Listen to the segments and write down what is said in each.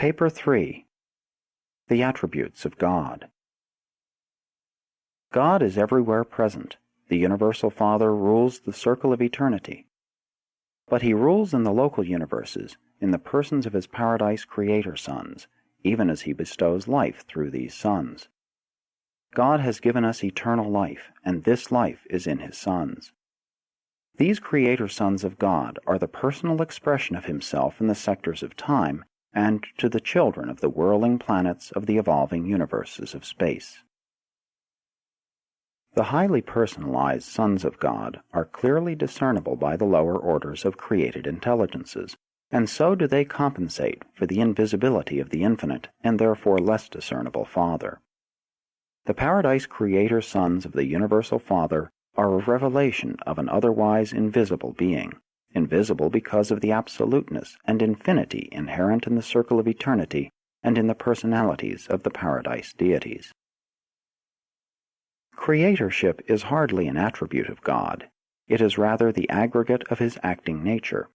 Paper 3. The Attributes of God. God is everywhere present. The Universal Father rules the circle of eternity. But He rules in the local universes, in the persons of His paradise creator sons, even as He bestows life through these sons. God has given us eternal life, and this life is in His sons. These creator sons of God are the personal expression of Himself in the sectors of time and to the children of the whirling planets of the evolving universes of space. The highly personalized sons of God are clearly discernible by the lower orders of created intelligences, and so do they compensate for the invisibility of the infinite and therefore less discernible Father. The Paradise Creator sons of the Universal Father are a revelation of an otherwise invisible being, invisible because of the absoluteness and infinity inherent in the circle of eternity and in the personalities of the Paradise deities. Creatorship is hardly an attribute of God. It is rather the aggregate of His acting nature.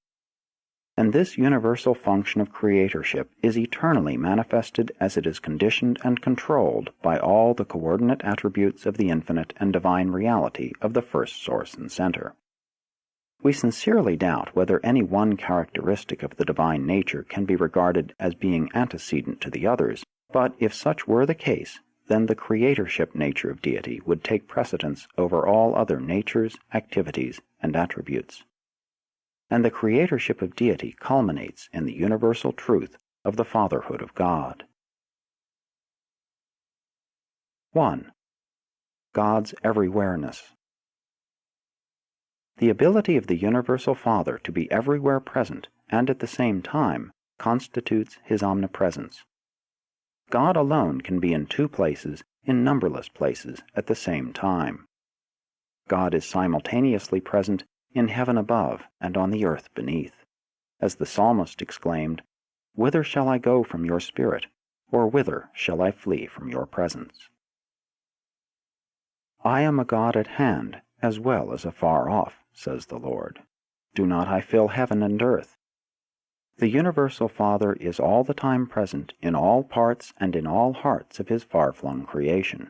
And this universal function of creatorship is eternally manifested as it is conditioned and controlled by all the coordinate attributes of the infinite and divine reality of the first source and center. We sincerely doubt whether any one characteristic of the divine nature can be regarded as being antecedent to the others, but if such were the case, then the creatorship nature of deity would take precedence over all other natures, activities, and attributes. And the creatorship of deity culminates in the universal truth of the fatherhood of God. 1. God's everywhereness. The ability of the Universal Father to be everywhere present and at the same time constitutes His omnipresence. God alone can be in two places, in numberless places, at the same time. God is simultaneously present in heaven above and on the earth beneath. As the psalmist exclaimed, "Whither shall I go from your spirit, or whither shall I flee from your presence?" I am a God at hand as well as afar off, says the Lord. Do not I fill heaven and earth? The Universal Father is all the time present in all parts and in all hearts of His far-flung creation.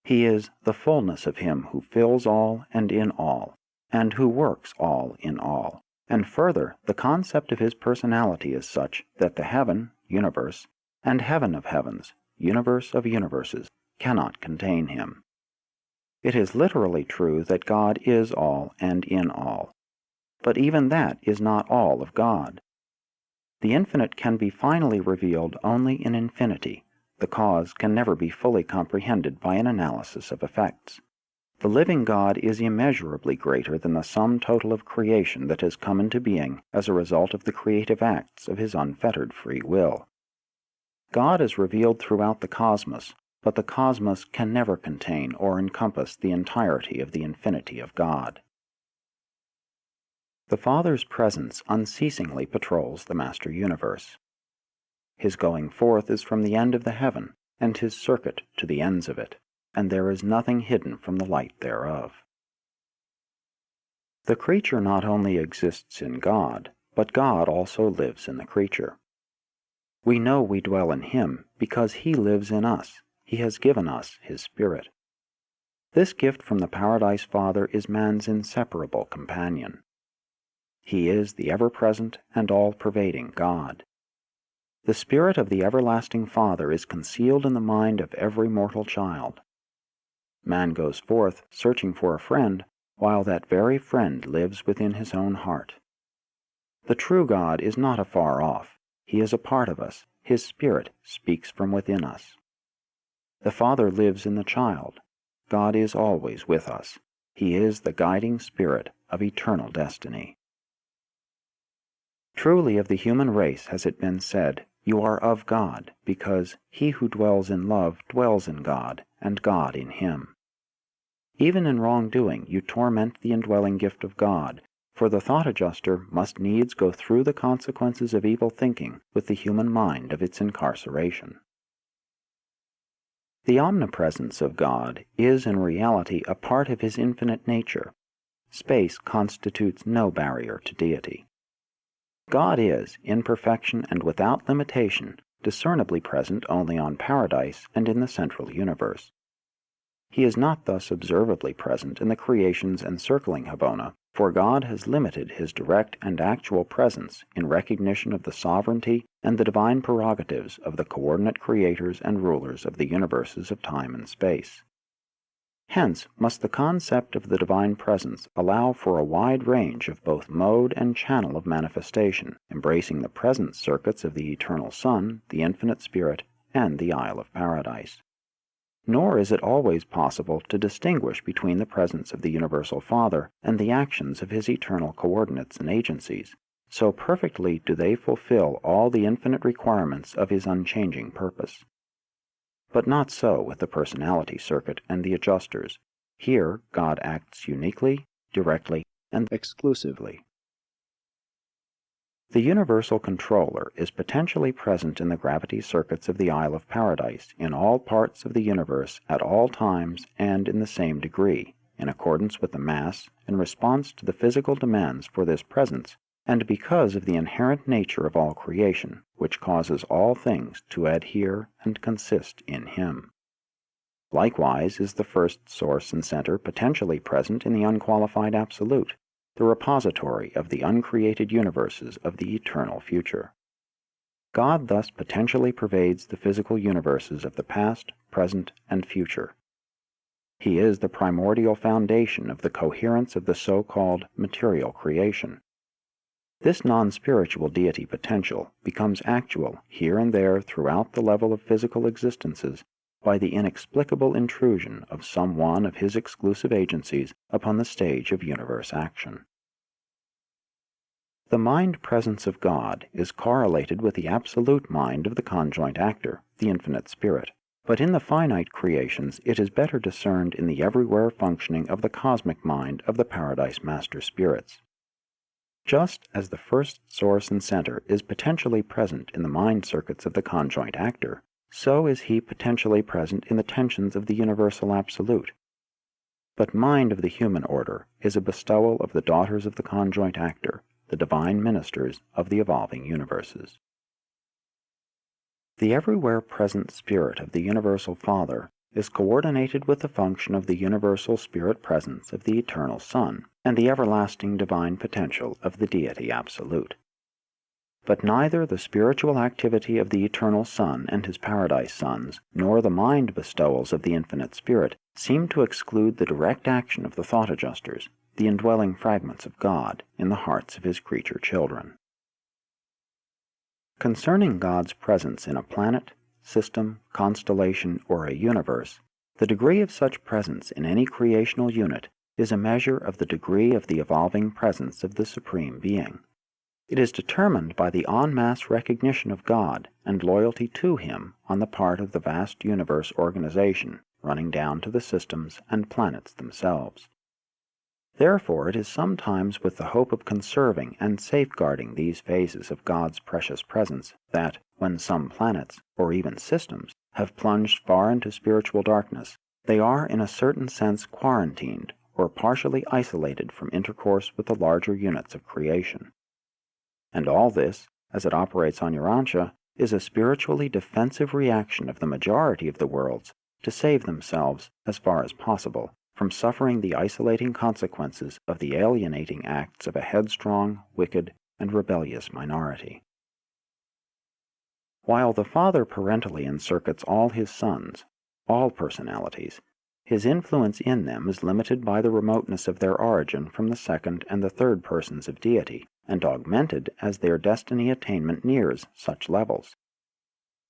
He is the fullness of Him who fills all and in all, and who works all in all. And further, the concept of His personality is such that the heaven, universe, and heaven of heavens, universe of universes, cannot contain Him. It is literally true that God is all and in all. But even that is not all of God. The infinite can be finally revealed only in infinity. The cause can never be fully comprehended by an analysis of effects. The living God is immeasurably greater than the sum total of creation that has come into being as a result of the creative acts of His unfettered free will. God is revealed throughout the cosmos, but the cosmos can never contain or encompass the entirety of the infinity of God. The Father's presence unceasingly patrols the master universe. His going forth is from the end of the heaven, and His circuit to the ends of it, and there is nothing hidden from the light thereof. The creature not only exists in God, but God also lives in the creature. We know we dwell in Him because He lives in us. He has given us His Spirit. This gift from the Paradise Father is man's inseparable companion. He is the ever-present and all-pervading God. The Spirit of the everlasting Father is concealed in the mind of every mortal child. Man goes forth searching for a friend, while that very friend lives within his own heart. The true God is not afar off. He is a part of us. His Spirit speaks from within us. The Father lives in the child. God is always with us. He is the guiding Spirit of eternal destiny. Truly of the human race has it been said, "You are of God," because he who dwells in love dwells in God, and God in him. Even in wrongdoing you torment the indwelling gift of God, for the thought adjuster must needs go through the consequences of evil thinking with the human mind of its incarceration. The omnipresence of God is in reality a part of His infinite nature. Space constitutes no barrier to deity. God is, in perfection and without limitation, discernibly present only on paradise and in the central universe. He is not thus observably present in the creations encircling Havona, for God has limited his direct and actual presence in recognition of the sovereignty and the divine prerogatives of the coordinate creators and rulers of the universes of time and space. Hence must the concept of the divine presence allow for a wide range of both mode and channel of manifestation, embracing the presence circuits of the Eternal Son, the Infinite Spirit, and the Isle of Paradise. Nor is it always possible to distinguish between the presence of the Universal Father and the actions of his eternal coordinates and agencies. So perfectly do they fulfill all the infinite requirements of his unchanging purpose. But not so with the personality circuit and the adjusters. Here God acts uniquely, directly, and exclusively. The universal controller is potentially present in the gravity circuits of the Isle of Paradise in all parts of the universe at all times and in the same degree, in accordance with the mass and response to the physical demands for this presence, and because of the inherent nature of all creation, which causes all things to adhere and consist in him. Likewise is the first source and center potentially present in the unqualified Absolute, the repository of the uncreated universes of the eternal future. God thus potentially pervades the physical universes of the past, present, and future. He is the primordial foundation of the coherence of the so-called material creation. This non-spiritual deity potential becomes actual here and there throughout the level of physical existences by the inexplicable intrusion of some one of his exclusive agencies upon the stage of universe action. The mind presence of God is correlated with the absolute mind of the conjoint actor, the Infinite Spirit, but in the finite creations it is better discerned in the everywhere functioning of the cosmic mind of the Paradise Master Spirits. Just as the first source and center is potentially present in the mind circuits of the conjoint actor, so is he potentially present in the tensions of the universal Absolute. But mind of the human order is a bestowal of the daughters of the conjoint actor, the divine ministers of the evolving universes. The everywhere present Spirit of the Universal Father is coordinated with the function of the universal Spirit presence of the Eternal Son and the everlasting divine potential of the Deity Absolute. But neither the spiritual activity of the Eternal Son and his Paradise Sons, nor the mind bestowals of the Infinite Spirit seem to exclude the direct action of the thought adjusters, the indwelling fragments of God in the hearts of his creature children. Concerning God's presence in a planet, system, constellation, or a universe, the degree of such presence in any creational unit is a measure of the degree of the evolving presence of the Supreme Being. It is determined by the en masse recognition of God and loyalty to him on the part of the vast universe organization running down to the systems and planets themselves. Therefore, it is sometimes with the hope of conserving and safeguarding these phases of God's precious presence that, when some planets, or even systems, have plunged far into spiritual darkness, they are in a certain sense quarantined or partially isolated from intercourse with the larger units of creation. And all this, as it operates on Urantia, is a spiritually defensive reaction of the majority of the worlds to save themselves, as far as possible, from suffering the isolating consequences of the alienating acts of a headstrong, wicked, and rebellious minority. While the Father parentally encircuits all his sons, all personalities, his influence in them is limited by the remoteness of their origin from the second and the third persons of deity, and augmented as their destiny attainment nears such levels.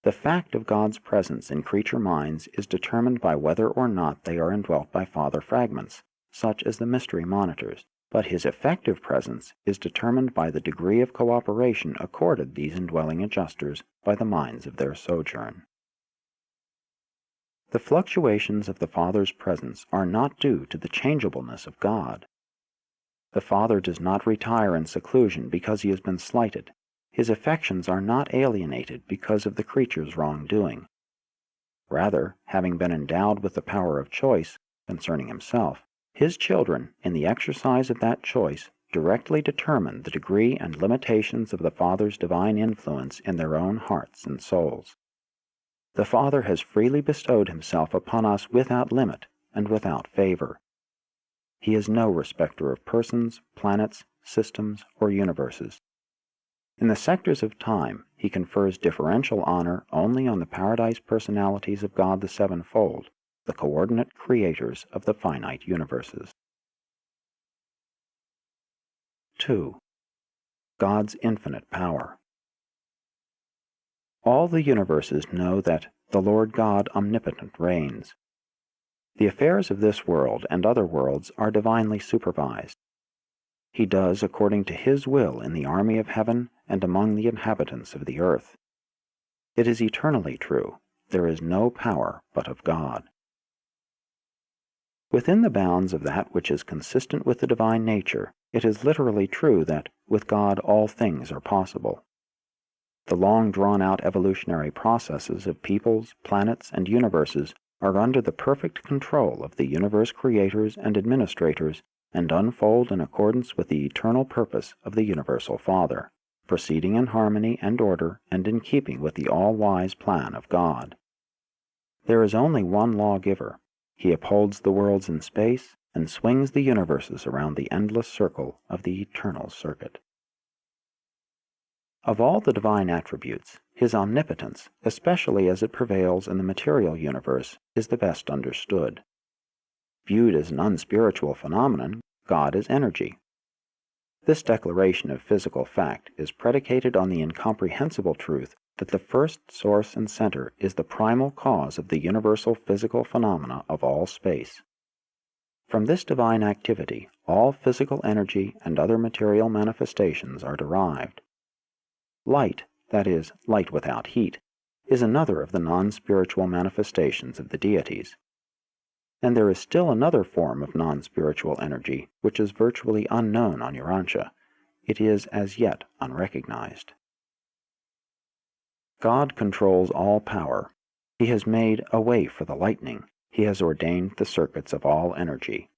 The fact of God's presence in creature minds is determined by whether or not they are indwelt by Father fragments, such as the mystery monitors, but his effective presence is determined by the degree of cooperation accorded these indwelling adjusters by the minds of their sojourn. The fluctuations of the Father's presence are not due to the changeableness of God. The Father does not retire in seclusion because he has been slighted. His affections are not alienated because of the creature's wrongdoing. Rather, having been endowed with the power of choice concerning himself, his children, in the exercise of that choice, directly determine the degree and limitations of the Father's divine influence in their own hearts and souls. The Father has freely bestowed himself upon us without limit and without favor. He is no respecter of persons, planets, systems, or universes. In the sectors of time, he confers differential honor only on the paradise personalities of God the Sevenfold, the coordinate creators of the finite universes. 2. God's infinite power. All the universes know that the Lord God omnipotent reigns. The affairs of this world and other worlds are divinely supervised. He does according to his will in the army of heaven and among the inhabitants of the earth. It is eternally true, there is no power but of God. Within the bounds of that which is consistent with the divine nature, it is literally true that with God all things are possible. The long drawn-out evolutionary processes of peoples, planets, and universes are under the perfect control of the universe creators and administrators and unfold in accordance with the eternal purpose of the Universal Father, proceeding in harmony and order and in keeping with the all-wise plan of God. There is only one lawgiver. He upholds the worlds in space and swings the universes around the endless circle of the eternal circuit. Of all the divine attributes, his omnipotence, especially as it prevails in the material universe, is the best understood. Viewed as an unspiritual phenomenon, God is energy. This declaration of physical fact is predicated on the incomprehensible truth that the first source and center is the primal cause of the universal physical phenomena of all space. From this divine activity, all physical energy and other material manifestations are derived. Light, that is, light without heat, is another of the non-spiritual manifestations of the deities. And there is still another form of non-spiritual energy which is virtually unknown on Urantia. It is as yet unrecognized. God controls all power. He has made a way for the lightning. He has ordained the circuits of all energy.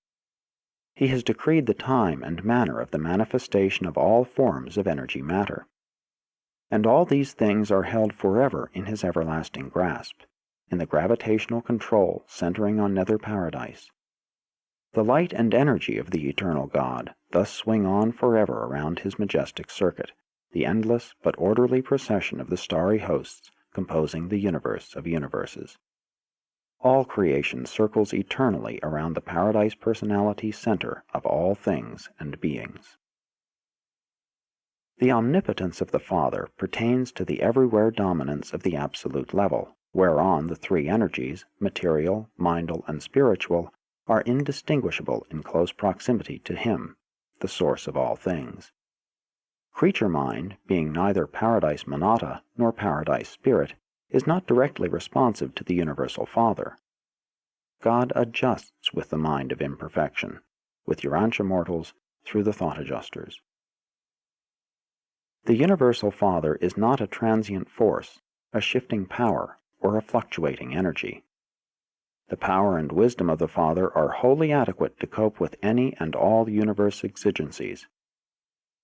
He has decreed the time and manner of the manifestation of all forms of energy matter. And all these things are held forever in his everlasting grasp, in the gravitational control centering on nether paradise. The light and energy of the eternal God thus swing on forever around his majestic circuit, the endless but orderly procession of the starry hosts composing the universe of universes. All creation circles eternally around the paradise personality center of all things and beings. The omnipotence of the Father pertains to the everywhere dominance of the absolute level, whereon the three energies, material, mindal, and spiritual, are indistinguishable in close proximity to him, the source of all things. Creature mind, being neither paradise monata nor paradise spirit, is not directly responsive to the Universal Father. God adjusts with the mind of imperfection, with Urantia mortals through the thought adjusters. The Universal Father is not a transient force, a shifting power, or a fluctuating energy. The power and wisdom of the Father are wholly adequate to cope with any and all universe exigencies.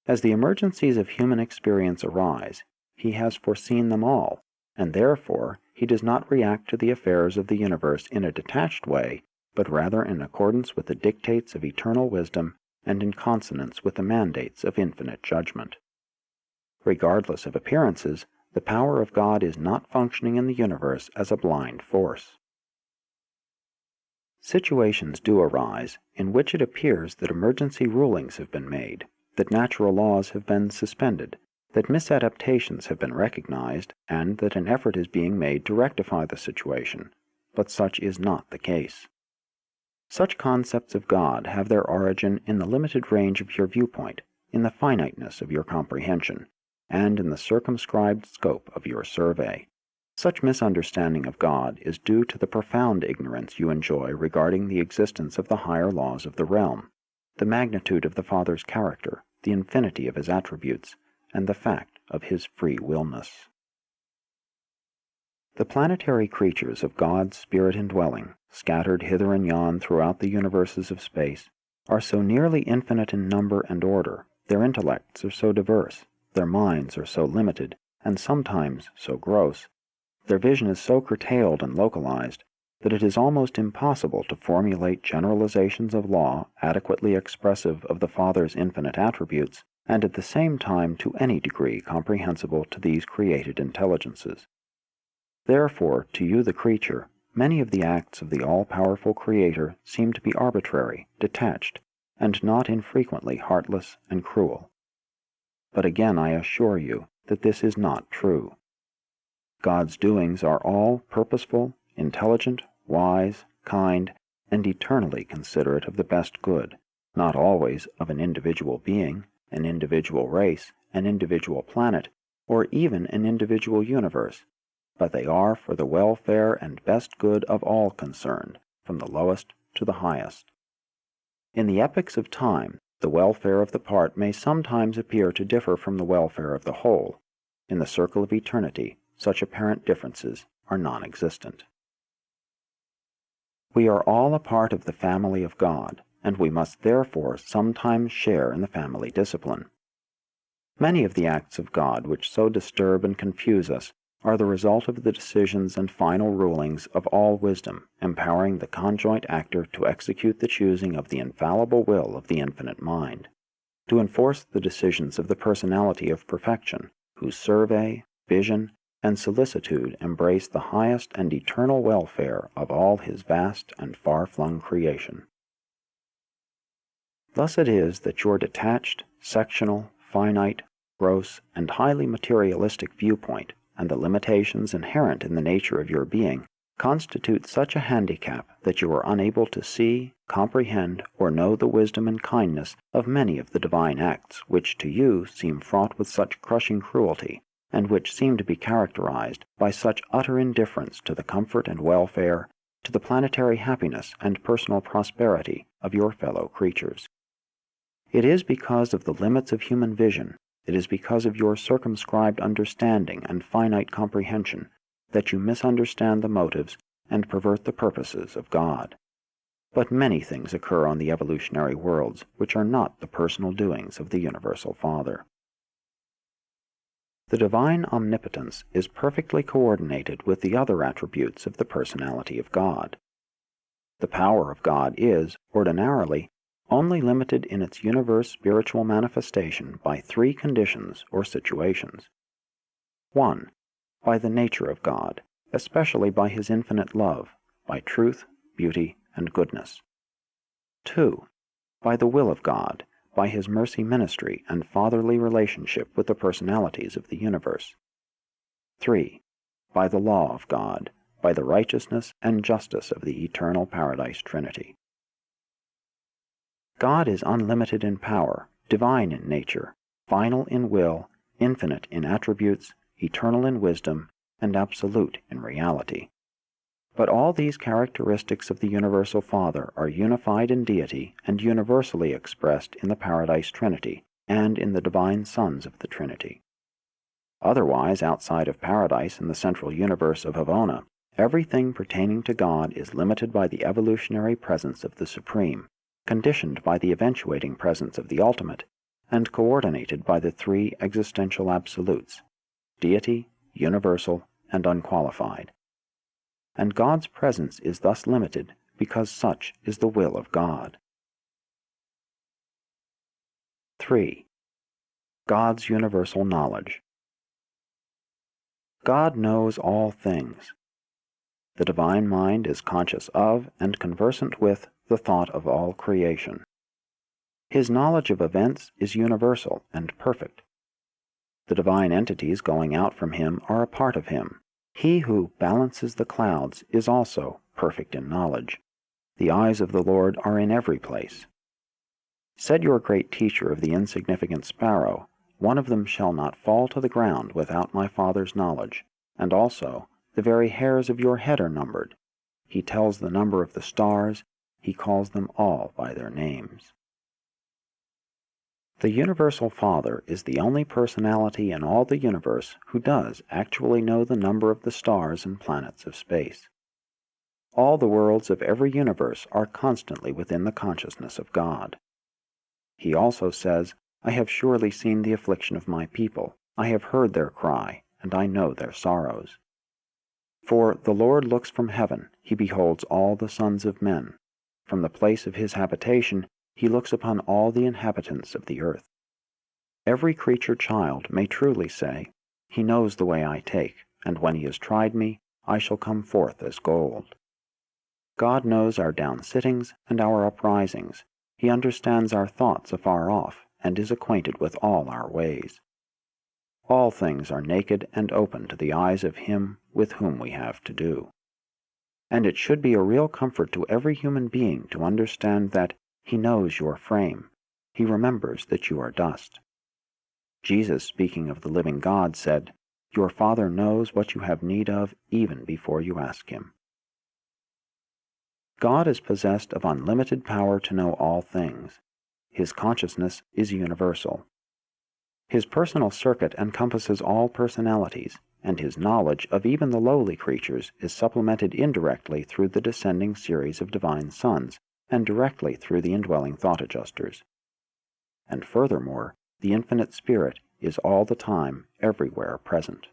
As the emergencies of human experience arise, he has foreseen them all, and therefore he does not react to the affairs of the universe in a detached way, but rather in accordance with the dictates of eternal wisdom and in consonance with the mandates of infinite judgment. Regardless of appearances, the power of God is not functioning in the universe as a blind force. Situations do arise in which it appears that emergency rulings have been made, that natural laws have been suspended, that misadaptations have been recognized, and that an effort is being made to rectify the situation, but such is not the case. Such concepts of God have their origin in the limited range of your viewpoint, in the finiteness of your comprehension, and in the circumscribed scope of your survey. Such misunderstanding of God is due to the profound ignorance you enjoy regarding the existence of the higher laws of the realm, the magnitude of the Father's character, the infinity of his attributes, and the fact of his free willness. The planetary creatures of God's spirit indwelling, scattered hither and yon throughout the universes of space, are so nearly infinite in number and order, their intellects are so diverse, their minds are so limited, and sometimes so gross, their vision is so curtailed and localized, that it is almost impossible to formulate generalizations of law adequately expressive of the Father's infinite attributes, and at the same time to any degree comprehensible to these created intelligences. Therefore, to you the creature, many of the acts of the all-powerful Creator seem to be arbitrary, detached, and not infrequently heartless and cruel. But again I assure you that this is not true. God's doings are all purposeful, intelligent, wise, kind, and eternally considerate of the best good, not always of an individual being, an individual race, an individual planet, or even an individual universe, but they are for the welfare and best good of all concerned, from the lowest to the highest. In the epochs of time, the welfare of the part may sometimes appear to differ from the welfare of the whole. In the circle of eternity, such apparent differences are non-existent. We are all a part of the family of God, and we must therefore sometimes share in the family discipline. Many of the acts of God which so disturb and confuse us are the result of the decisions and final rulings of all wisdom, empowering the conjoint actor to execute the choosing of the infallible will of the infinite mind, to enforce the decisions of the personality of perfection, whose survey, vision, and solicitude embrace the highest and eternal welfare of all his vast and far-flung creation. Thus it is that your detached, sectional, finite, gross, and highly materialistic viewpoint, and the limitations inherent in the nature of your being, constitute such a handicap that you are unable to see, comprehend, or know the wisdom and kindness of many of the divine acts which to you seem fraught with such crushing cruelty, and which seem to be characterized by such utter indifference to the comfort and welfare, to the planetary happiness and personal prosperity of your fellow creatures. It is because of the limits of human vision, it is because of your circumscribed understanding and finite comprehension, that you misunderstand the motives and pervert the purposes of God. But many things occur on the evolutionary worlds which are not the personal doings of the Universal Father. The divine omnipotence is perfectly coordinated with the other attributes of the personality of God. The power of God is, ordinarily, only limited in its universe spiritual manifestation by three conditions or situations. 1. By the nature of God, especially by his infinite love, by truth, beauty, and goodness. 2. By the will of God, by his mercy ministry and fatherly relationship with the personalities of the universe. 3. By the law of God, by the righteousness and justice of the eternal Paradise Trinity. God is unlimited in power, divine in nature, final in will, infinite in attributes, eternal in wisdom, and absolute in reality. But all these characteristics of the Universal Father are unified in deity and universally expressed in the Paradise Trinity and in the divine sons of the Trinity. Otherwise, outside of Paradise and the central universe of Havona, everything pertaining to God is limited by the evolutionary presence of the Supreme, conditioned by the eventuating presence of the Ultimate, and coordinated by the three existential absolutes, deity, universal, and unqualified. And God's presence is thus limited because such is the will of God. 3. God's universal knowledge. God knows all things. The divine mind is conscious of and conversant with the thought of all creation. His knowledge of events is universal and perfect. The divine entities going out from him are a part of him. He who balances the clouds is also perfect in knowledge. The eyes of the Lord are in every place. Said your great teacher of the insignificant sparrow, one of them shall not fall to the ground without my Father's knowledge, and also, the very hairs of your head are numbered. He tells the number of the stars, he calls them all by their names. The Universal Father is the only personality in all the universe who does actually know the number of the stars and planets of space. All the worlds of every universe are constantly within the consciousness of God. He also says, I have surely seen the affliction of my people. I have heard their cry, and I know their sorrows. For the Lord looks from heaven, he beholds all the sons of men. From the place of his habitation, he looks upon all the inhabitants of the earth. Every creature child may truly say, He knows the way I take, and when he has tried me, I shall come forth as gold. God knows our down-sittings and our uprisings. He understands our thoughts afar off, and is acquainted with all our ways. All things are naked and open to the eyes of him with whom we have to do. And it should be a real comfort to every human being to understand that he knows your frame. He remembers that you are dust. Jesus, speaking of the living God, said, Your Father knows what you have need of even before you ask him. God is possessed of unlimited power to know all things. His consciousness is universal. His personal circuit encompasses all personalities, and his knowledge of even the lowly creatures is supplemented indirectly through the descending series of divine sons, and directly through the indwelling thought adjusters. And furthermore, the infinite Spirit is all the time, everywhere present.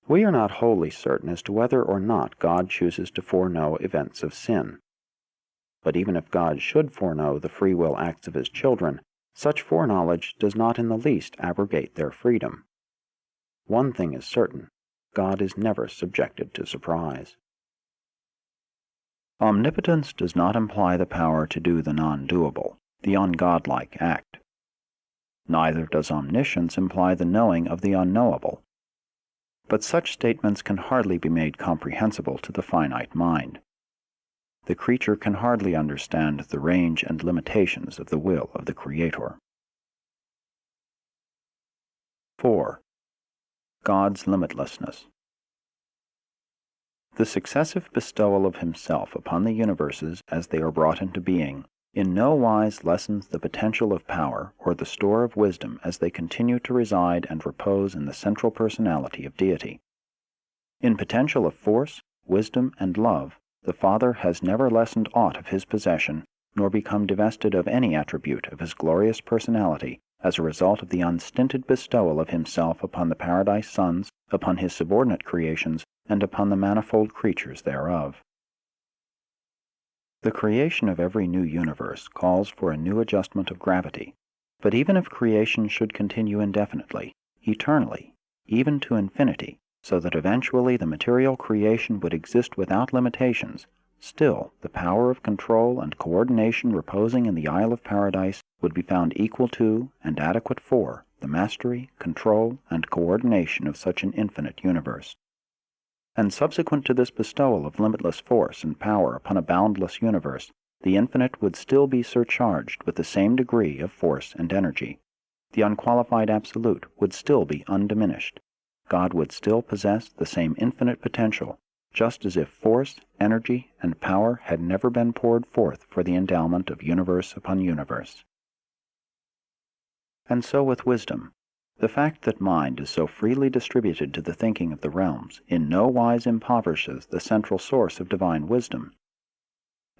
We are not wholly certain as to whether or not God chooses to foreknow events of sin. But even if God should foreknow the free will acts of his children, such foreknowledge does not in the least abrogate their freedom. One thing is certain, God is never subjected to surprise. Omnipotence does not imply the power to do the non-doable, the ungodlike act. Neither does omniscience imply the knowing of the unknowable. But such statements can hardly be made comprehensible to the finite mind. The creature can hardly understand the range and limitations of the will of the Creator. 4. God's limitlessness. The successive bestowal of himself upon the universes as they are brought into being in no wise lessens the potential of power or the store of wisdom as they continue to reside and repose in the central personality of deity. In potential of force, wisdom, and love, the Father has never lessened aught of his possession, nor become divested of any attribute of his glorious personality as a result of the unstinted bestowal of himself upon the paradise sons, upon his subordinate creations, and upon the manifold creatures thereof. The creation of every new universe calls for a new adjustment of gravity, but even if creation should continue indefinitely, eternally, even to infinity, so that eventually the material creation would exist without limitations, still the power of control and coordination reposing in the Isle of Paradise would be found equal to and adequate for the mastery, control, and coordination of such an infinite universe. And subsequent to this bestowal of limitless force and power upon a boundless universe, the infinite would still be surcharged with the same degree of force and energy. The unqualified absolute would still be undiminished. God would still possess the same infinite potential, just as if force, energy, and power had never been poured forth for the endowment of universe upon universe. And so with wisdom. The fact that mind is so freely distributed to the thinking of the realms in no wise impoverishes the central source of divine wisdom.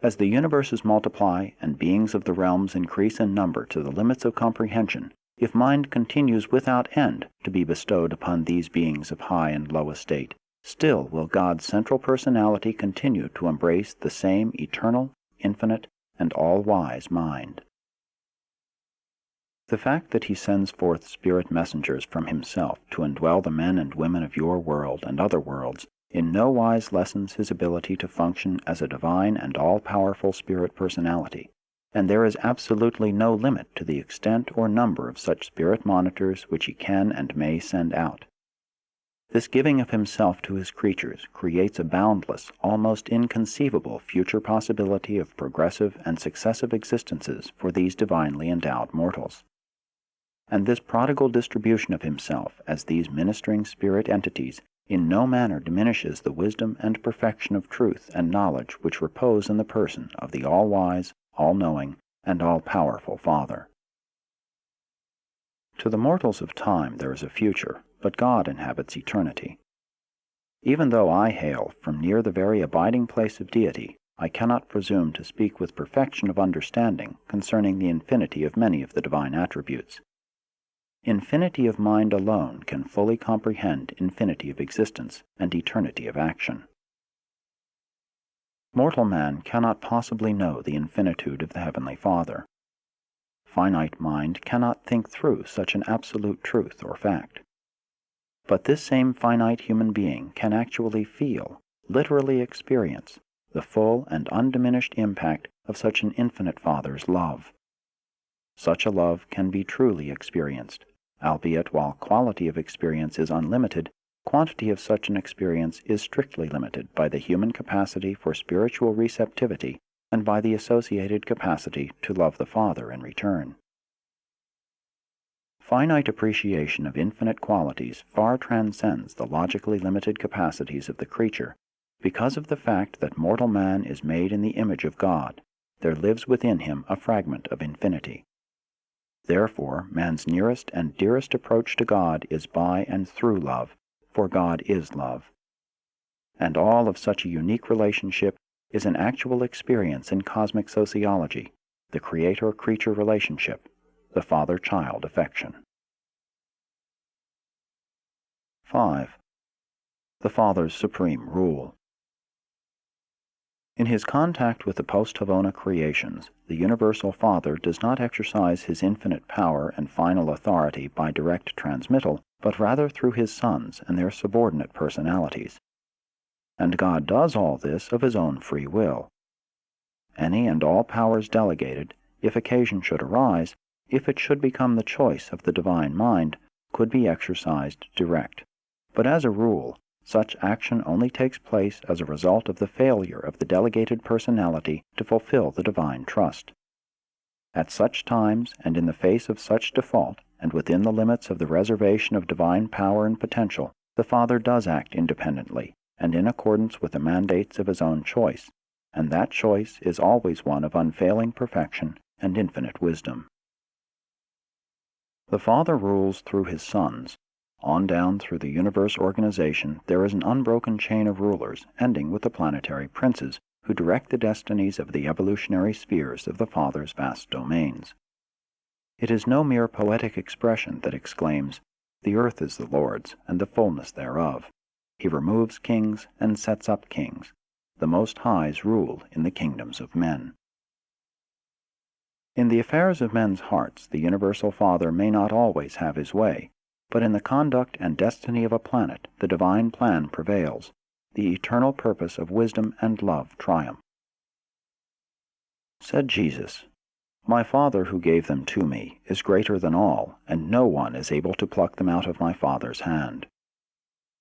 As the universes multiply and beings of the realms increase in number to the limits of comprehension, if mind continues without end to be bestowed upon these beings of high and low estate, still will God's central personality continue to embrace the same eternal, infinite, and all-wise mind. The fact that he sends forth spirit messengers from himself to indwell the men and women of your world and other worlds in no wise lessens his ability to function as a divine and all-powerful spirit personality, and there is absolutely no limit to the extent or number of such spirit monitors which he can and may send out. This giving of himself to his creatures creates a boundless, almost inconceivable future possibility of progressive and successive existences for these divinely endowed mortals. And this prodigal distribution of himself as these ministering spirit entities in no manner diminishes the wisdom and perfection of truth and knowledge which repose in the person of the all-wise, all-knowing, and all-powerful Father. To the mortals of time there is a future, but God inhabits eternity. Even though I hail from near the very abiding place of deity, I cannot presume to speak with perfection of understanding concerning the infinity of many of the divine attributes. Infinity of mind alone can fully comprehend infinity of existence and eternity of action. Mortal man cannot possibly know the infinitude of the Heavenly Father. Finite mind cannot think through such an absolute truth or fact. But this same finite human being can actually feel, literally experience, the full and undiminished impact of such an infinite Father's love. Such a love can be truly experienced, albeit while quality of experience is unlimited, quantity of such an experience is strictly limited by the human capacity for spiritual receptivity and by the associated capacity to love the Father in return. Finite appreciation of infinite qualities far transcends the logically limited capacities of the creature. Because of the fact that mortal man is made in the image of God, there lives within him a fragment of infinity. Therefore, man's nearest and dearest approach to God is by and through love, for God is love. And all of such a unique relationship is an actual experience in cosmic sociology, the creator-creature relationship, the father-child affection. 5. The Father's supreme rule. In his contact with the post-Havona creations, the Universal Father does not exercise his infinite power and final authority by direct transmittal, but rather through his sons and their subordinate personalities. And God does all this of his own free will. Any and all powers delegated, if occasion should arise, if it should become the choice of the divine mind, could be exercised direct. But as a rule, such action only takes place as a result of the failure of the delegated personality to fulfill the divine trust. At such times, and in the face of such default, and within the limits of the reservation of divine power and potential, the Father does act independently, and in accordance with the mandates of his own choice, and that choice is always one of unfailing perfection and infinite wisdom. The Father rules through his sons. On down through the universe organization there is an unbroken chain of rulers, ending with the planetary princes, who direct the destinies of the evolutionary spheres of the Father's vast domains. It is no mere poetic expression that exclaims, "The earth is the Lord's, and the fullness thereof. He removes kings and sets up kings. The Most High's rule in the kingdoms of men." In the affairs of men's hearts, the Universal Father may not always have his way, but in the conduct and destiny of a planet, the divine plan prevails. The eternal purpose of wisdom and love triumph. Said Jesus, "My Father who gave them to me is greater than all, and no one is able to pluck them out of my Father's hand."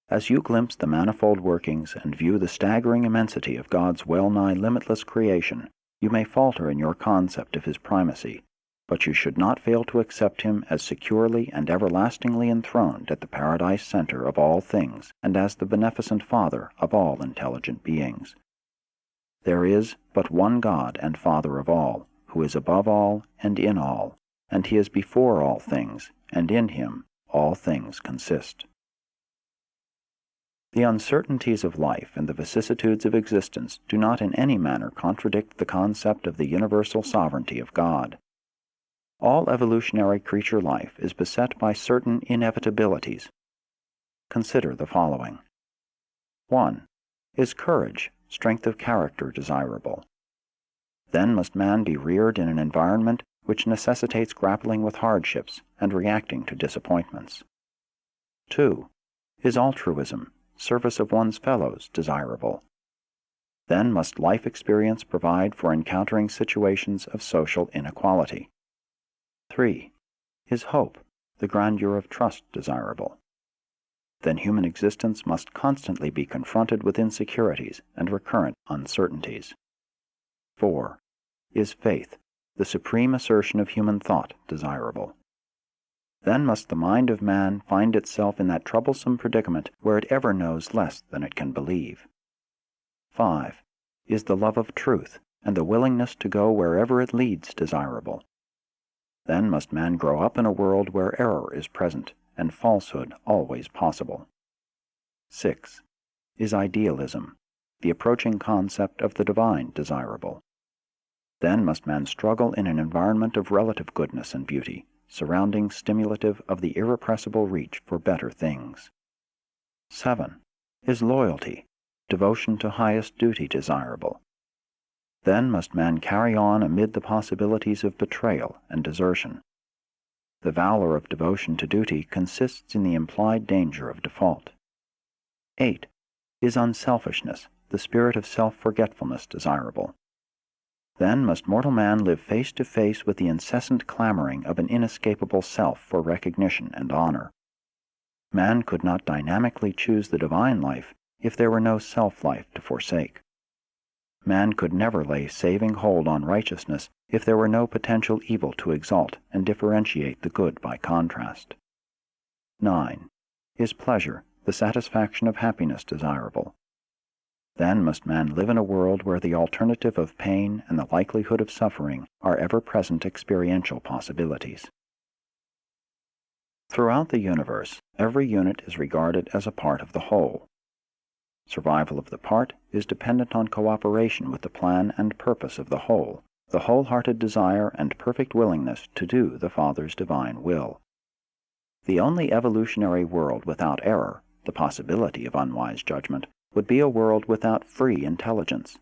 As you glimpse the manifold workings and view the staggering immensity of God's well-nigh limitless creation, you may falter in your concept of his primacy, but you should not fail to accept him as securely and everlastingly enthroned at the paradise center of all things and as the beneficent Father of all intelligent beings. There is but one God and Father of all, who is above all and in all, and he is before all things, and in him all things consist. The uncertainties of life and the vicissitudes of existence do not in any manner contradict the concept of the universal sovereignty of God. All evolutionary creature life is beset by certain inevitabilities. Consider the following. 1. Is courage, strength of character desirable? Then must man be reared in an environment which necessitates grappling with hardships and reacting to disappointments. 2. Is altruism, service of one's fellows, desirable? Then must life experience provide for encountering situations of social inequality. 3. Is hope, the grandeur of trust, desirable? Then human existence must constantly be confronted with insecurities and recurrent uncertainties. 4. Is faith, the supreme assertion of human thought, desirable? Then must the mind of man find itself in that troublesome predicament where it ever knows less than it can believe. 5. Is the love of truth and the willingness to go wherever it leads desirable? Then must man grow up in a world where error is present and falsehood always possible. 6. is idealism, the approaching concept of the divine desirable. Then must man struggle in an environment of relative goodness and beauty, surrounding stimulative of the irrepressible reach for better things. 7. Is loyalty, devotion to highest duty desirable. Then must man carry on amid the possibilities of betrayal and desertion. The valor of devotion to duty consists in the implied danger of default. 8. Is unselfishness, the spirit of self-forgetfulness desirable. Then must mortal man live face to face with the incessant clamoring of an inescapable self for recognition and honor. Man could not dynamically choose the divine life if there were no self-life to forsake. Man could never lay saving hold on righteousness if there were no potential evil to exalt and differentiate the good by contrast. 9. Is pleasure, the satisfaction of happiness, desirable. Then must man live in a world where the alternative of pain and the likelihood of suffering are ever-present experiential possibilities. Throughout the universe, every unit is regarded as a part of the whole. Survival of the part is dependent on cooperation with the plan and purpose of the whole, the wholehearted desire and perfect willingness to do the Father's divine will. The only evolutionary world without error, the possibility of unwise judgment, would be a world without free intelligence.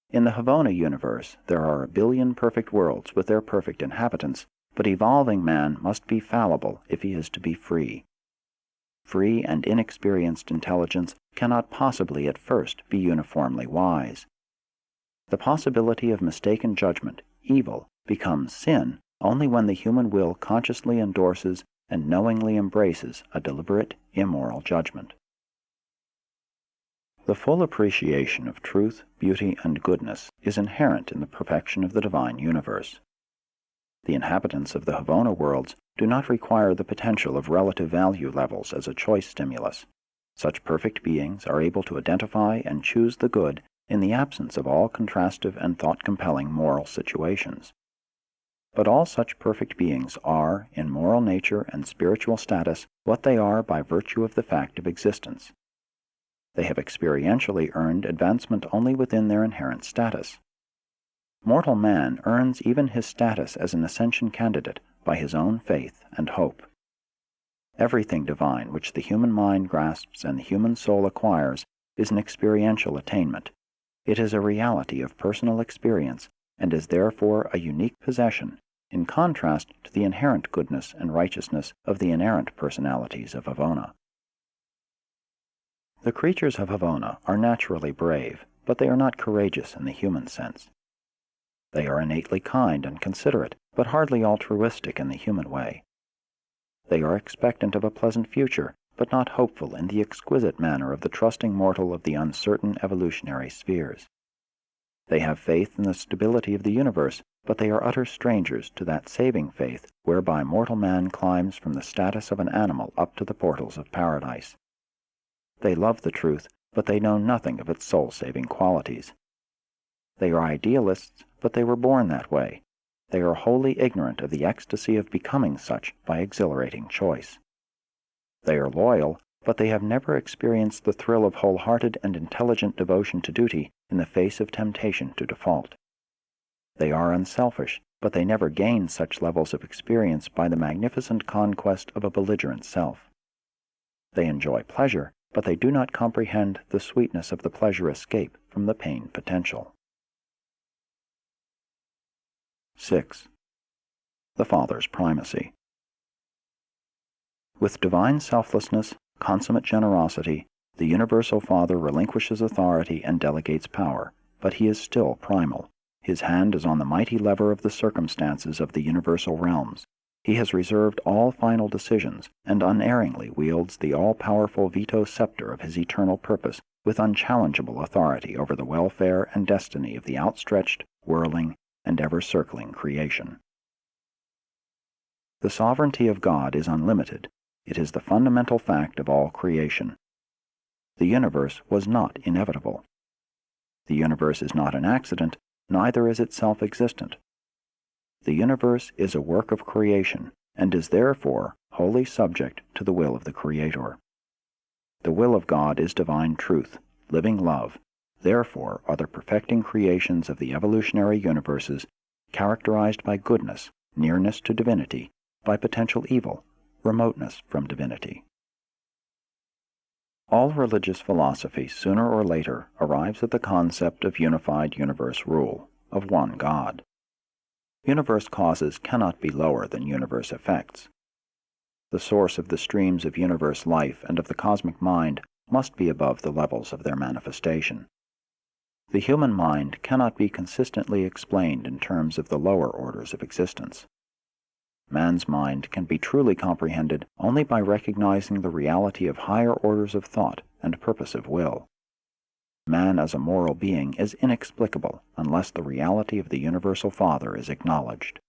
In the Havona universe, there are 1 billion perfect worlds with their perfect inhabitants, but evolving man must be fallible if he is to be free. Free and inexperienced intelligence cannot possibly at first be uniformly wise. The possibility of mistaken judgment, evil, becomes sin only when the human will consciously endorses and knowingly embraces a deliberate, immoral judgment. The full appreciation of truth, beauty, and goodness is inherent in the perfection of the divine universe. The inhabitants of the Havona worlds do not require the potential of relative value levels as a choice stimulus. Such perfect beings are able to identify and choose the good in the absence of all contrastive and thought-compelling moral situations. But all such perfect beings are, in moral nature and spiritual status, what they are by virtue of the fact of existence. They have experientially earned advancement only within their inherent status. Mortal man earns even his status as an ascension candidate by his own faith and hope. Everything divine which the human mind grasps and the human soul acquires is an experiential attainment. It is a reality of personal experience and is therefore a unique possession, in contrast to the inherent goodness and righteousness of the inerrant personalities of Havona. The creatures of Havona are naturally brave, but they are not courageous in the human sense. They are innately kind and considerate, but hardly altruistic in the human way. They are expectant of a pleasant future, but not hopeful in the exquisite manner of the trusting mortal of the uncertain evolutionary spheres. They have faith in the stability of the universe, but they are utter strangers to that saving faith whereby mortal man climbs from the status of an animal up to the portals of paradise. They love the truth, but they know nothing of its soul-saving qualities. They are idealists, but they were born that way. They are wholly ignorant of the ecstasy of becoming such by exhilarating choice. They are loyal, but they have never experienced the thrill of wholehearted and intelligent devotion to duty in the face of temptation to default. They are unselfish, but they never gain such levels of experience by the magnificent conquest of a belligerent self. They enjoy pleasure, but they do not comprehend the sweetness of the pleasure escape from the pain potential. 6. The Father's primacy. With divine selflessness, consummate generosity, the universal Father relinquishes authority and delegates power, but he is still primal. His hand is on the mighty lever of the circumstances of the universal realms. He has reserved all final decisions and unerringly wields the all-powerful veto scepter of his eternal purpose with unchallengeable authority over the welfare and destiny of the outstretched, whirling, and ever-circling creation. The sovereignty of God is unlimited. It is the fundamental fact of all creation. The universe was not inevitable. The universe is not an accident, neither is it self-existent. The universe is a work of creation, and is therefore wholly subject to the will of the Creator. The will of God is divine truth, living love. Therefore are the perfecting creations of the evolutionary universes characterized by goodness, nearness to divinity, by potential evil, remoteness from divinity. All religious philosophy sooner or later arrives at the concept of unified universe rule, of one God. Universe causes cannot be lower than universe effects. The source of the streams of universe life and of the cosmic mind must be above the levels of their manifestation. The human mind cannot be consistently explained in terms of the lower orders of existence. Man's mind can be truly comprehended only by recognizing the reality of higher orders of thought and purposive will. Man as a moral being is inexplicable unless the reality of the Universal Father is acknowledged.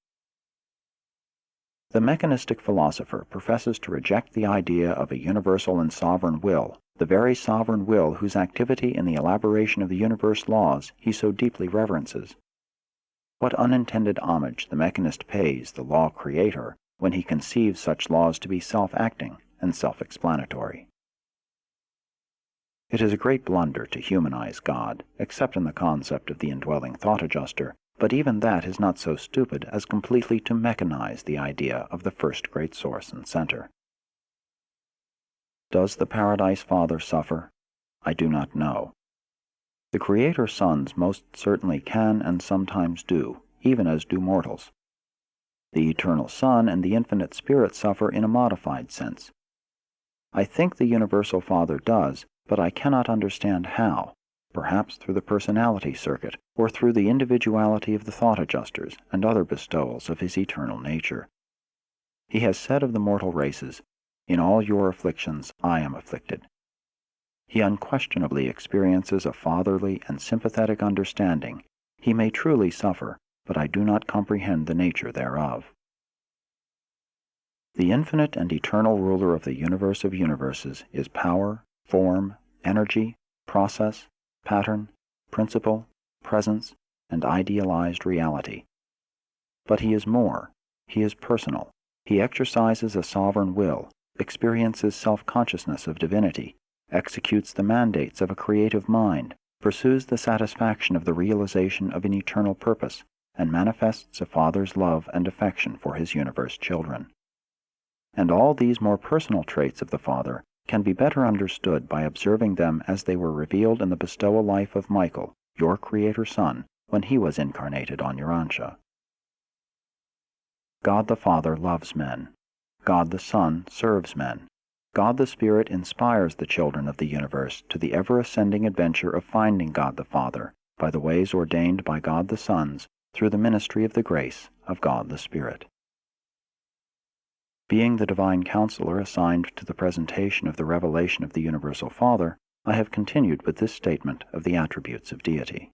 The mechanistic philosopher professes to reject the idea of a universal and sovereign will, the very sovereign will whose activity in the elaboration of the universe laws he so deeply reverences. What unintended homage the mechanist pays the law creator when he conceives such laws to be self-acting and self-explanatory. It is a great blunder to humanize God, except in the concept of the indwelling thought adjuster, but even that is not so stupid as completely to mechanize the idea of the first great source and center. Does the Paradise Father suffer? I do not know. The Creator sons most certainly can and sometimes do, even as do mortals. The Eternal Son and the Infinite Spirit suffer in a modified sense. I think the Universal Father does, but I cannot understand how, perhaps through the personality circuit, or through the individuality of the thought adjusters and other bestowals of his eternal nature. He has said of the mortal races, "In all your afflictions I am afflicted." He unquestionably experiences a fatherly and sympathetic understanding. He may truly suffer, but I do not comprehend the nature thereof. The infinite and eternal ruler of the universe of universes is power, form, energy, process, pattern, principle, presence, and idealized reality. But he is more. He is personal. He exercises a sovereign will, experiences self-consciousness of divinity, executes the mandates of a creative mind, pursues the satisfaction of the realization of an eternal purpose, and manifests a father's love and affection for his universe children. And all these more personal traits of the Father can be better understood by observing them as they were revealed in the bestowal life of Michael, your Creator Son, when he was incarnated on Urantia. God the Father loves men. God the Son serves men. God the Spirit inspires the children of the universe to the ever-ascending adventure of finding God the Father by the ways ordained by God the Sons through the ministry of the grace of God the Spirit. Being the divine counselor assigned to the presentation of the revelation of the Universal Father, I have continued with this statement of the attributes of deity.